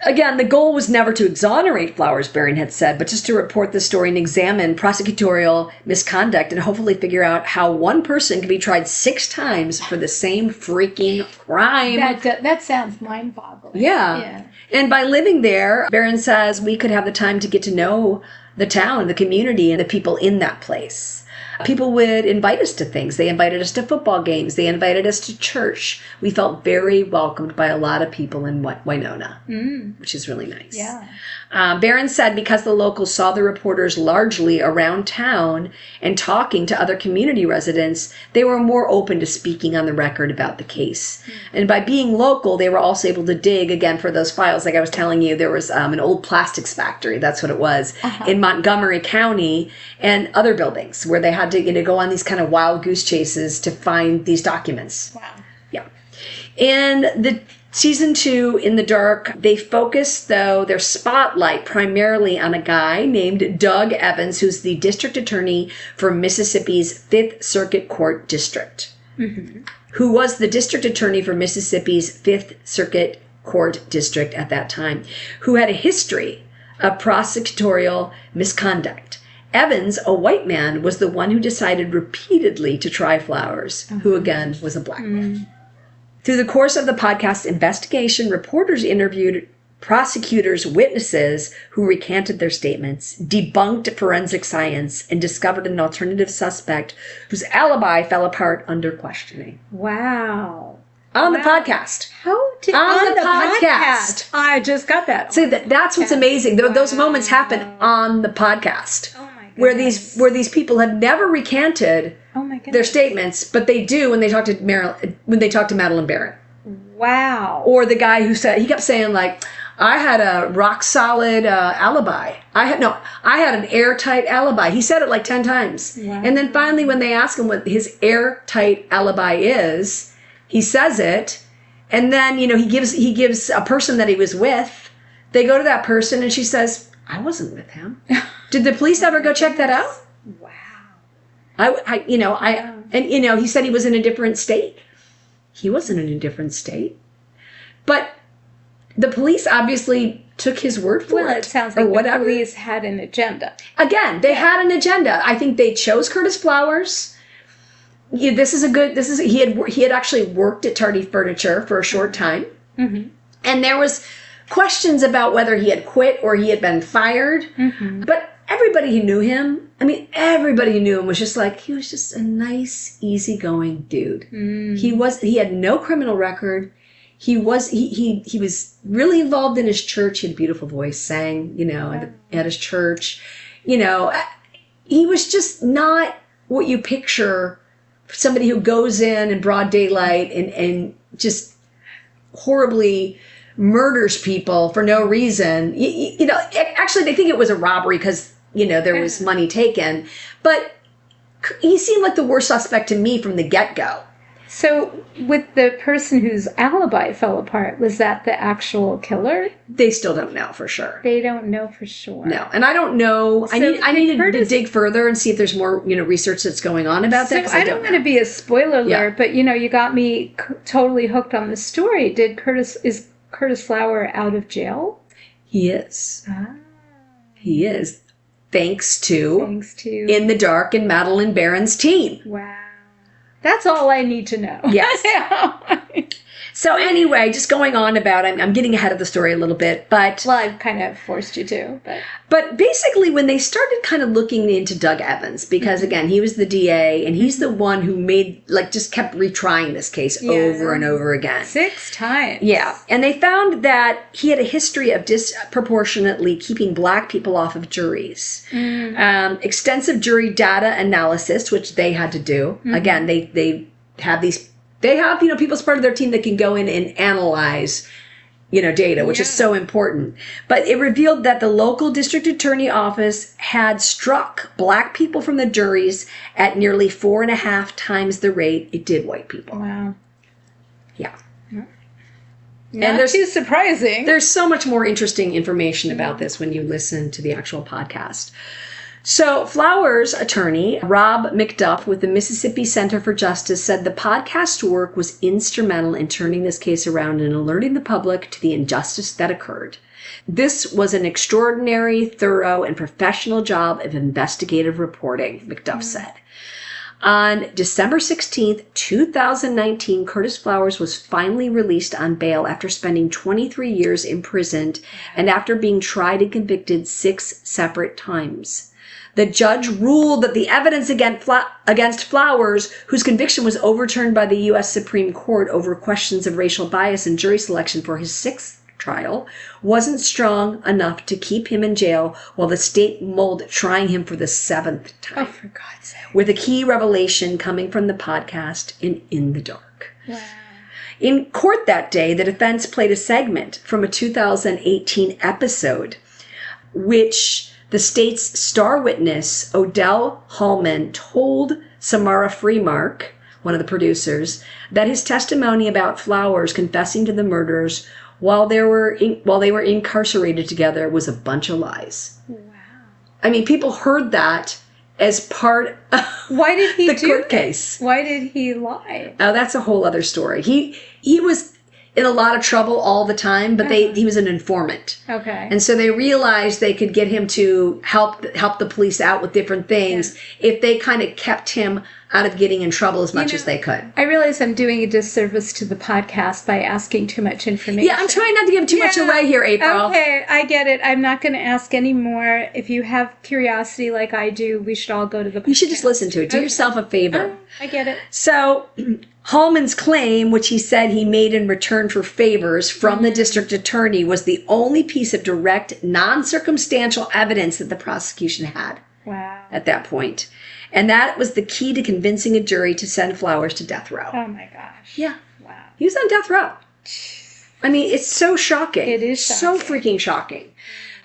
Again, the goal was never to exonerate Flowers, Baran had said, but just to report the story and examine prosecutorial misconduct and hopefully figure out how one person can be tried 6 times for the same freaking crime. That sounds mind-boggling. Yeah. And by living there, Baran says we could have the time to get to know the town, the community, and the people in that place. People would invite us to things. They invited us to football games. They invited us to church. We felt very welcomed by a lot of people in Winona, which is really nice. Yeah. Baran said because the locals saw the reporters largely around town and talking to other community residents, they were more open to speaking on the record about the case. And by being local, they were also able to dig, again, for those files. Like I was telling you, there was an old plastics factory, that's what it was, in Montgomery County, and other buildings where they had to go on these kind of wild goose chases to find these documents. Wow. Yeah. And the season 2, In the Dark, they focused, though, their spotlight primarily on a guy named Doug Evans, who's the district attorney for Mississippi's 5th Circuit Court District, who was the district attorney for Mississippi's 5th Circuit Court District at that time, who had a history of prosecutorial misconduct. Evans, a white man, was the one who decided repeatedly to try Flowers, who again was a black man. Through the course of the podcast's investigation, reporters interviewed prosecutors, witnesses who recanted their statements, debunked forensic science, and discovered an alternative suspect whose alibi fell apart under questioning. Wow. On the podcast. How did on the podcast? I just got that. So that's what's amazing. Those moments happen on the podcast. Oh my goodness. Where these people have never recanted their statements, but they do when they talk to Madeleine Baran. Wow. Or the guy who said, he kept saying, like, I had a rock solid alibi. I had an airtight alibi. He said it like 10 times. Wow. And then finally, when they ask him what his airtight alibi is, he says it, and then, he gives a person that he was with. They go to that person, and she says, I wasn't with him. Did the police ever go check that out? Wow. He said he was in a different state. He wasn't in a different state. But the police obviously took his word for it. Well, it sounds like the police had an agenda. Again, they had an agenda. I think they chose Curtis Flowers. He had actually worked at Tardy Furniture for a short time. And there was questions about whether he had quit or he had been fired. But everybody who knew him, was just like, he was just a nice, easygoing dude. He had no criminal record. He was really involved in his church. He had a beautiful voice, sang, at his church. He was just not what you picture somebody who goes in broad daylight and just horribly murders people for no reason. Actually, they think it was a robbery because, there was money taken. But he seemed like the worst suspect to me from the get-go. So with the person whose alibi fell apart, was that the actual killer? They still don't know for sure. They don't know for sure. No, and I don't know. So I need to dig further and see if there's more, research that's going on about that. So I don't want to be a spoiler alert, but you got me totally hooked on the story. Is Curtis Flower out of jail? He is. He is. Thanks to In the Dark and Madeleine Baran's team. Wow. That's all I need to know. Yes. So anyway, just going on about, I'm getting ahead of the story a little bit, but... Well, I've kind of forced you to, But basically, when they started kind of looking into Doug Evans, because again, he was the DA, and he's the one who just kept retrying this case over and over again. 6 times. Yeah. And they found that he had a history of disproportionately keeping black people off of juries. Extensive jury data analysis, which they had to do. Again, they have these... They have, people as part of their team that can go in and analyze, data, which is so important. But it revealed that the local district attorney office had struck black people from the juries at nearly 4.5 times the rate it did white people. Wow. Yeah. Not too surprising. There's so much more interesting information about this when you listen to the actual podcast. So Flowers' attorney, Rob McDuff with the Mississippi Center for Justice, said the podcast's work was instrumental in turning this case around and alerting the public to the injustice that occurred. This was an extraordinary, thorough, and professional job of investigative reporting, McDuff said. On December 16th, 2019, Curtis Flowers was finally released on bail after spending 23 years imprisoned and after being tried and convicted 6 separate times. The judge ruled that the evidence against Flowers, whose conviction was overturned by the U.S. Supreme Court over questions of racial bias and jury selection for his 6th trial, wasn't strong enough to keep him in jail while the state mulled trying him for the 7th time. Oh, for God's sake. With a key revelation coming from the podcast In the Dark. Wow. In court that day, the defense played a segment from a 2018 episode, which the state's star witness, Odell Hallman, told Samara Freemark, one of the producers, that his testimony about Flowers confessing to the murders while they were incarcerated together was a bunch of lies. Wow. I mean, people heard that as part of Why did he the do court that? case. Why did he lie? Oh, that's a whole other story. He was in a lot of trouble all the time, but he was an informant. Okay. And so they realized they could get him to help the police out with different things if they kind of kept him out of getting in trouble as much as they could. I realize I'm doing a disservice to the podcast by asking too much information. Yeah, I'm trying not to give too much away here, April. Okay, I get it. I'm not going to ask any more. If you have curiosity like I do, we should all go to the podcast. You should just listen to it. Do yourself a favor. I get it. So Hallman's claim, which he said he made in return for favors from the district attorney, was the only piece of direct, non-circumstantial evidence that the prosecution had. Wow. At that point. And that was the key to convincing a jury to send Flowers to death row. Oh my gosh. Yeah. Wow. He was on death row. I mean, it's so shocking. It is shocking. So freaking shocking.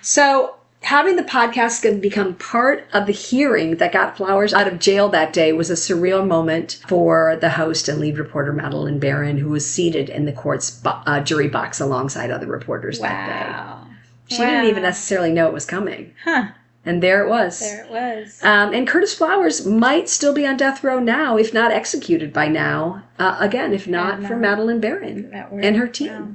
So having the podcast become part of the hearing that got Flowers out of jail that day was a surreal moment for the host and lead reporter Madeleine Baran, who was seated in the court's jury box alongside other reporters that day. She didn't even necessarily know it was coming. Huh. And there it was. There it was. And Curtis Flowers might still be on death row now, if not executed by now. Again, if not for Madeleine Baran and her team. Wow.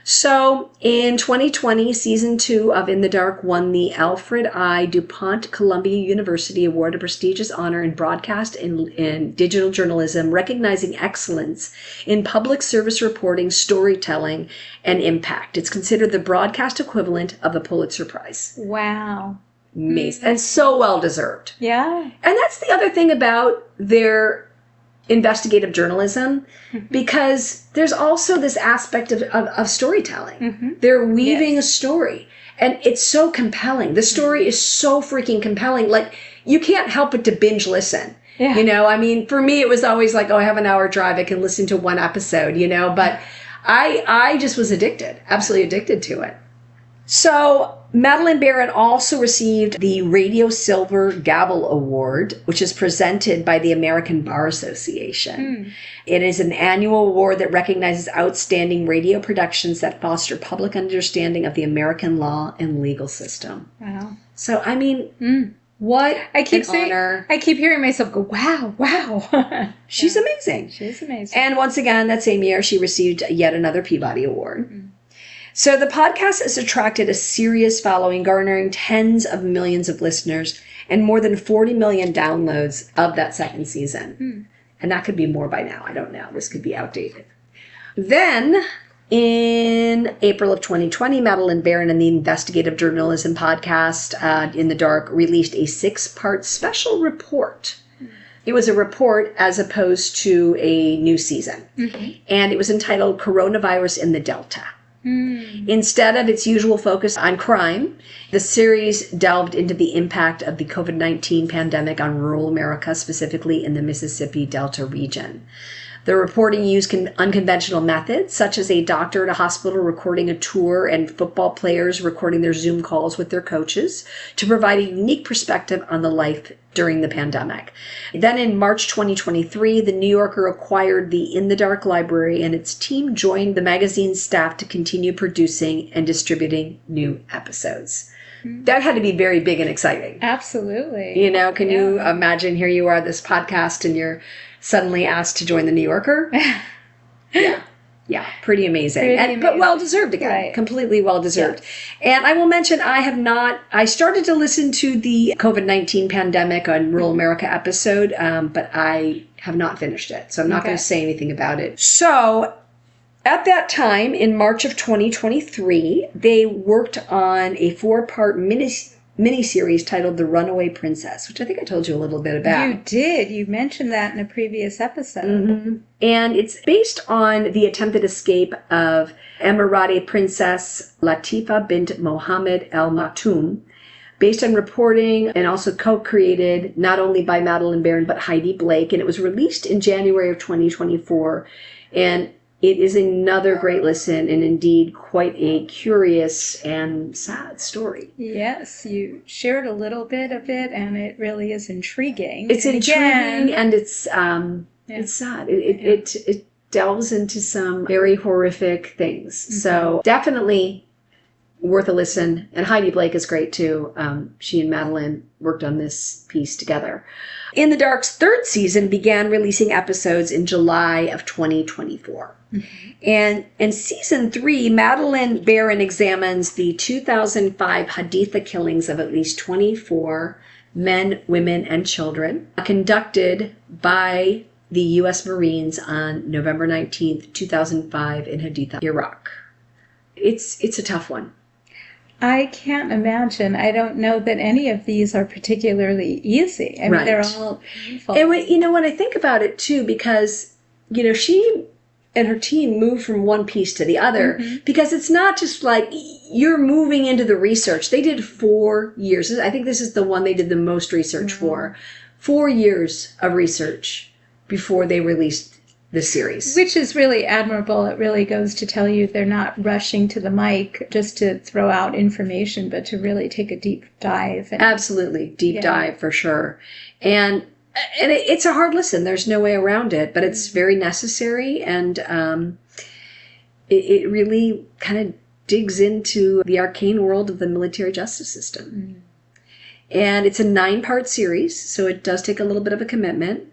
So in 2020, season 2 of In the Dark won the Alfred I. DuPont Columbia University Award, a prestigious honor in broadcast and digital journalism, recognizing excellence in public service reporting, storytelling, and impact. It's considered the broadcast equivalent of the Pulitzer Prize. Wow. Amazing. And so well deserved. Yeah. And that's the other thing about their investigative journalism, because there's also this aspect of storytelling. They're weaving a story, and it's so compelling. The story is so freaking compelling. Like, you can't help but to binge listen. Yeah. You know, I mean, for me, it was always like, oh, I have an hour drive. I can listen to one episode, you know, but I just was addicted, absolutely addicted to it. So Madeleine Baran also received the Radio Silver Gavel Award, which is presented by the American Bar Association. It is an annual award that recognizes outstanding radio productions that foster public understanding of the American law and legal system. Wow. So, I mean, what an honor. I keep hearing myself go, wow, wow. She's amazing. She's amazing. And once again, that same year, she received yet another Peabody Award. So the podcast has attracted a serious following, garnering tens of millions of listeners and more than 40 million downloads of that second season. And that could be more by now. I don't know. This could be outdated. Then, in April of 2020, Madeleine Baran and the investigative journalism podcast In the Dark released a 6-part special report. It was a report as opposed to a new season. And it was entitled Coronavirus in the Delta. Instead of its usual focus on crime, the series delved into the impact of the COVID-19 pandemic on rural America, specifically in the Mississippi Delta region. The reporting used unconventional methods, such as a doctor at a hospital recording a tour and football players recording their Zoom calls with their coaches, to provide a unique perspective on the life during the pandemic. Then in March 2023, The New Yorker acquired the In the Dark library, and its team joined the magazine's staff to continue producing and distributing new episodes. That had to be very big and exciting. Absolutely. You know, can you imagine, here you are, this podcast, and you're suddenly asked to join The New Yorker? Yeah. Yeah, pretty amazing. But well-deserved again. Right. Completely well-deserved. Yes. And I will mention, I started to listen to the COVID-19 pandemic on Rural America episode, but I have not finished it. So I'm not going to say anything about it. So at that time, in March of 2023, they worked on a 4-part miniseries titled The Runaway Princess, which I think I told you a little bit about. You did. You mentioned that in a previous episode. Mm-hmm. And it's based on the attempted escape of Emirati Princess Latifa bint Mohammed Al Maktoum, based on reporting and also co-created not only by Madeleine Baran but Heidi Blake. And it was released in January of 2024. And it is another great listen and indeed quite a curious and sad story. Yes, you shared a little bit of it and it really is intriguing. It's intriguing and it's sad. It delves into some very horrific things. Mm-hmm. So definitely worth a listen. And Heidi Blake is great too. She and Madeleine worked on this piece together. In the Dark's 3rd season began releasing episodes in July of 2024. Mm-hmm. And season 3, Madeleine Baran examines the 2005 Haditha killings of at least 24 men, women, and children conducted by the U.S. Marines on November 19th, 2005 in Haditha, Iraq. It's a tough one. I can't imagine. I don't know that any of these are particularly easy. I mean, they're all painful. And when I think about it, too, because, she and her team moved from one piece to the other, mm-hmm. because it's not just like you're moving into the research. They did 4 years. I think this is the one they did the most research mm-hmm. for. 4 years of research before they released the series. Which is really admirable. It really goes to tell you they're not rushing to the mic just to throw out information, but to really take a deep dive. Absolutely. Deep dive for sure. And it's a hard listen. There's no way around it, but it's very necessary. And it really kind of digs into the arcane world of the military justice system. Mm. And it's a 9-part series, so it does take a little bit of a commitment.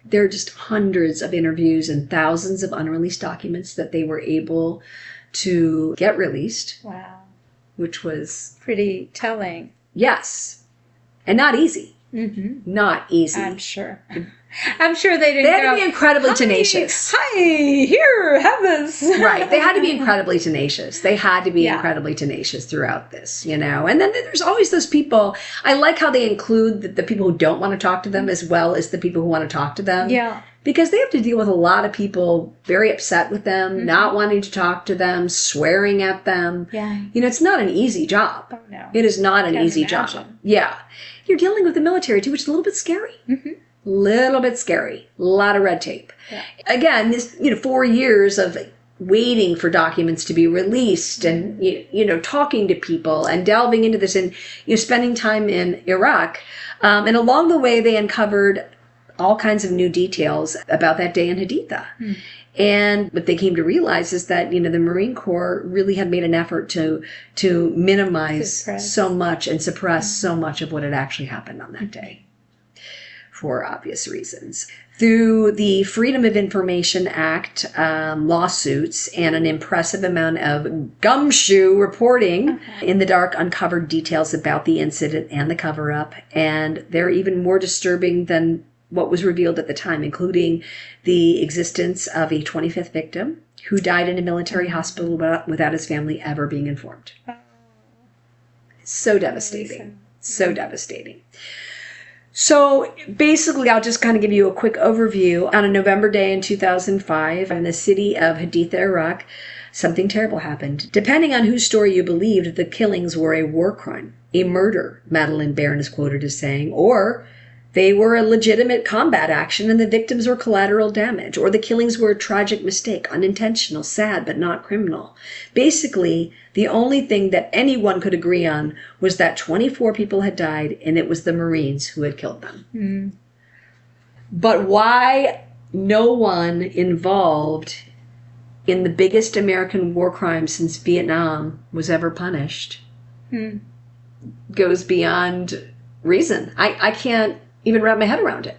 There are just hundreds of interviews and thousands of unreleased documents that they were able to get released. Wow. Which was pretty telling. Yes. And not easy. Mm-hmm. Not easy. I'm sure. I'm sure they didn't. They had to be incredibly tenacious. Hi, here, have this. Right. They had to be incredibly tenacious. They had to be incredibly tenacious throughout this, And then there's always those people. I like how they include the people who don't want to talk to them as well as the people who want to talk to them. Yeah. Because they have to deal with a lot of people very upset with them, mm-hmm. not wanting to talk to them, swearing at them. Yeah. It's not an easy job. Oh, no. It is not an easy job. Yeah. You're dealing with the military too, which is a little bit scary. Mm-hmm. Little bit scary. A lot of red tape. Yeah. Again, this 4 years of waiting for documents to be released and talking to people and delving into this and spending time in Iraq. And along the way, they uncovered all kinds of new details about that day in Haditha. Mm. And what they came to realize is that, the Marine Corps really had made an effort to minimize so much and suppress so much of what had actually happened on that day, for obvious reasons. Through the Freedom of Information Act lawsuits and an impressive amount of gumshoe reporting, In the Dark uncovered details about the incident and the cover-up, and they're even more disturbing than what was revealed at the time, including the existence of a 25th victim who died in a military hospital without his family ever being informed. So devastating. So devastating. So basically, I'll just kind of give you a quick overview. On a November day in 2005, in the city of Haditha, Iraq, something terrible happened. Depending on whose story you believed, the killings were a war crime, a murder, Madeleine Baran is quoted as saying, or they were a legitimate combat action and the victims were collateral damage, or the killings were a tragic mistake, unintentional, sad, but not criminal. Basically, the only thing that anyone could agree on was that 24 people had died and it was the Marines who had killed them. Mm. But why no one involved in the biggest American war crime since Vietnam was ever punished goes beyond reason. I can't even wrap my head around it.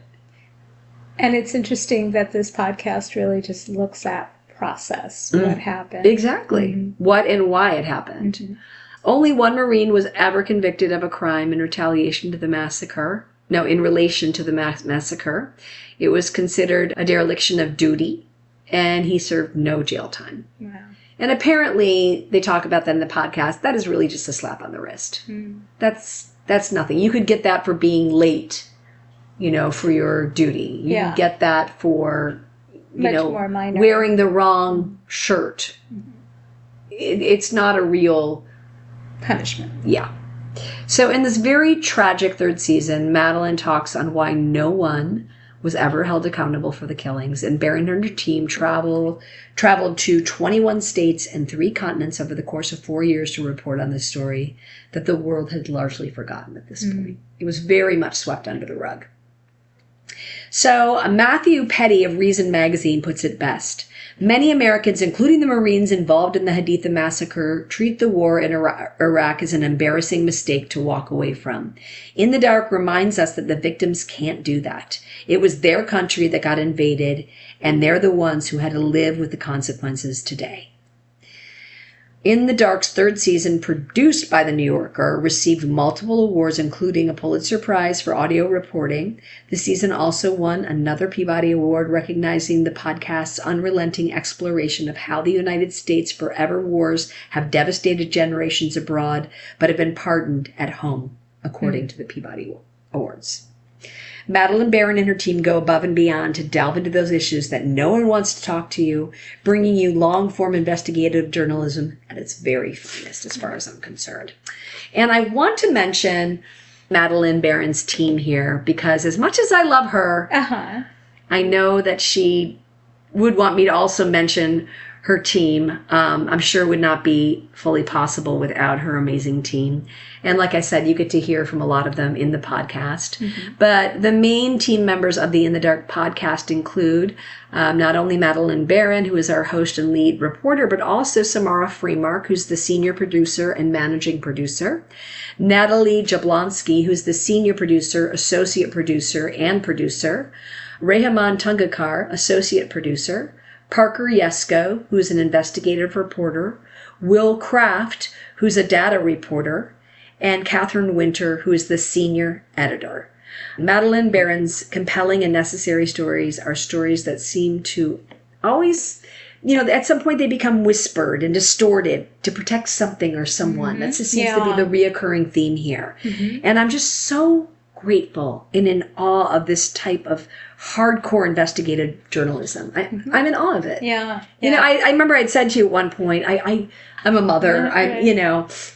And it's interesting that this podcast really just looks at process what happened. Exactly. What and why it happened. Only one Marine was ever convicted of a crime in retaliation to the massacre. No, in relation to the massacre. It was considered a dereliction of duty, and he served no jail time. Wow. And apparently, they talk about that in the podcast, that is really just a slap on the wrist. That's nothing. You could get that for being late, for your duty. You can get that for, more minor. Wearing the wrong shirt. It's not a real punishment. Yeah. So in this very tragic third season, Madeleine talks on why no one was ever held accountable for the killings, and Baran and her team traveled to 21 states and 3 continents over the course of 4 years to report on this story that the world had largely forgotten at this point. It was very much swept under the rug. So Matthew Petty of Reason magazine puts it best. Many Americans, including the Marines involved in the Haditha massacre, treat the war in Iraq as an embarrassing mistake to walk away from. In the Dark reminds us that the victims can't do that. It was their country that got invaded, and they're the ones who had to live with the consequences today. In the Dark's third season, produced by The New Yorker, received multiple awards, including a Pulitzer Prize for audio reporting. The season also won another Peabody Award, recognizing the podcast's unrelenting exploration of how the United States' forever wars have devastated generations abroad, but have been pardoned at home, according to the Peabody Awards. Madeleine Baran and her team go above and beyond to delve into those issues that no one wants to talk to you, bringing you long-form investigative journalism at its very finest, as far as I'm concerned. And I want to mention Madeleine Baran's team here, because as much as I love her, I know that she would want me to also mention her team. I'm sure would not be fully possible without her amazing team. And like I said, you get to hear from a lot of them in the podcast. But the main team members of the In the Dark podcast include not only Madeleine Baran, who is our host and lead reporter, but also Samara Freemark, who's the senior producer and managing producer. Natalie Jablonski, who's the senior producer, associate producer, and producer. Rehaman Tungakar, associate producer. Parker Yesko, who's an investigative reporter. Will Kraft, who's a data reporter. And Catherine Winter, who is the senior editor. Madeleine Baran's compelling and necessary stories are stories that seem to always, at some point they become whispered and distorted to protect something or someone. That just seems to be the reoccurring theme here. And I'm just so grateful and in awe of this type of hardcore investigative journalism. I'm in awe of it. I remember I'd said to you at one point, I'm a mother,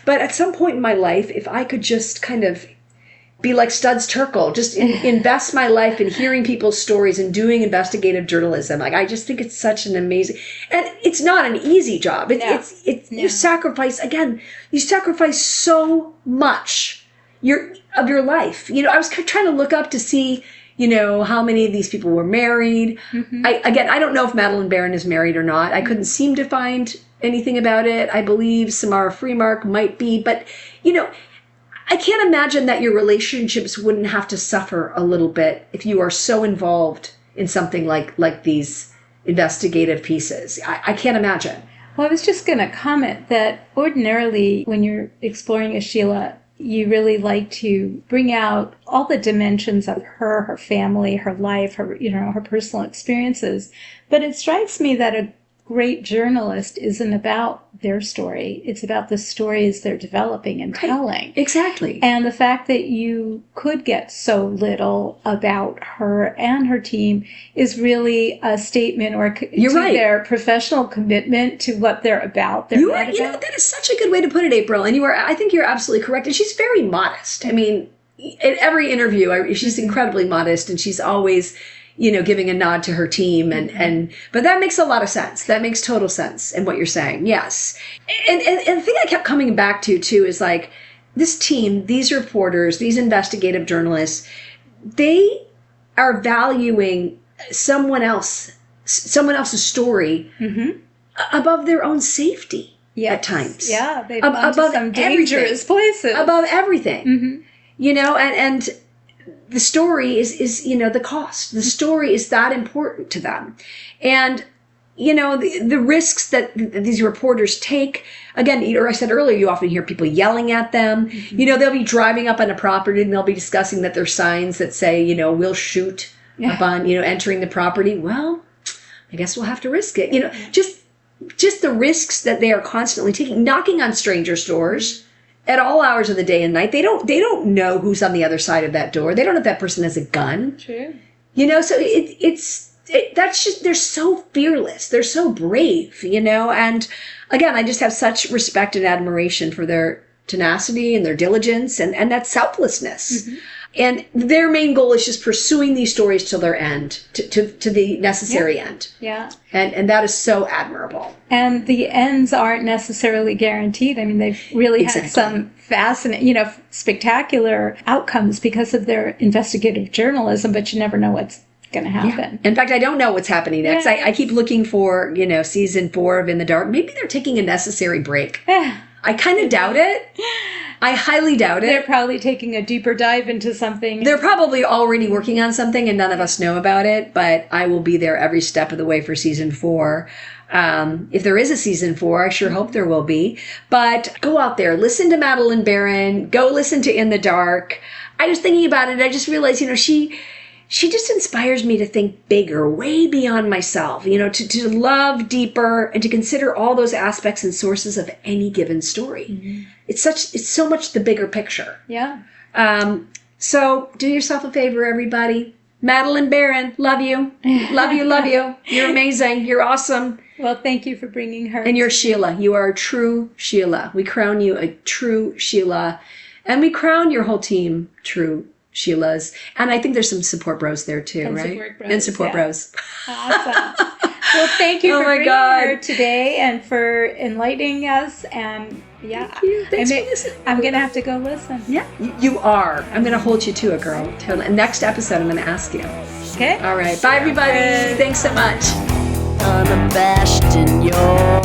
but at some point in my life, if I could just kind of be like Studs Terkel, just invest my life in hearing people's stories and doing investigative journalism. I just think it's such an amazing, and it's not an easy job. You sacrifice so much of your life. I was trying to look up to see, how many of these people were married. I don't know if Madeleine Baran is married or not. I couldn't seem to find anything about it. I believe Samara Freemark might be, but, I can't imagine that your relationships wouldn't have to suffer a little bit if you are so involved in something like these investigative pieces. I can't imagine. Well, I was just going to comment that ordinarily when you're exploring a Sheela, you really like to bring out all the dimensions of her family, her life, her personal experiences. But it strikes me that a great journalist isn't about their story. It's about the stories they're developing and telling. Exactly. And the fact that you could get so little about her and her team is really a statement to their professional commitment to what they're about. That is such a good way to put it, April. And I think you're absolutely correct. And she's very modest. I mean, in every interview, she's incredibly modest, and she's always giving a nod to her team, but that makes a lot of sense. That makes total sense in what you're saying. Yes. And the thing I kept coming back to too is like this team, these reporters, these investigative journalists, they are valuing someone else's story above their own safety at times. Yeah. They've gone to some dangerous places. Above everything. And the story is the cost. The story is that important to them. And, the risks that these reporters take. Again, I said earlier, you often hear people yelling at them. They'll be driving up on a property and they'll be discussing that there's signs that say, we'll shoot upon, entering the property. Well, I guess we'll have to risk it. Just the risks that they are constantly taking, knocking on strangers' doors at all hours of the day and night. They don't know who's on the other side of that door. They don't know if that person has a gun. True. So that's just, they're so fearless. They're so brave, and again, I just have such respect and admiration for their tenacity and their diligence and that selflessness. And their main goal is just pursuing these stories till their end, to the necessary end. Yeah. And that is so admirable. And the ends aren't necessarily guaranteed. I mean, they've really had some fascinating, spectacular outcomes because of their investigative journalism, but you never know what's going to happen. In fact, I don't know what's happening next. I keep looking for, season 4 of In the Dark. Maybe they're taking a necessary break. I kind of doubt it. I highly doubt it. They're probably taking a deeper dive into something. They're probably already working on something and none of us know about it, but I will be there every step of the way for season 4. If there is a season 4, I sure hope there will be. But go out there, listen to Madeleine Baran, go listen to In the Dark. I was thinking about it, I just realized, she just inspires me to think bigger, way beyond myself, to love deeper and to consider all those aspects and sources of any given story. It's so much the bigger picture. Yeah. So do yourself a favor, everybody. Madeleine Baran, love you. Love you, love you. You're amazing. You're awesome. Well, thank you for bringing her. And you're Sheela. You are a true Sheela. We crown you a true Sheela. And we crown your whole team true Sheilas. And I think there's some support bros there too, and right? Support bros, and support bros. Awesome. Well, thank you for bringing her today and for enlightening us. And thank you. Thanks for listening. I'm going to have to go listen. Yeah, you are. I'm going to hold you to it, girl. And next episode, I'm going to ask you. Okay. All right. Bye, everybody. Thanks so much. Unabashed in your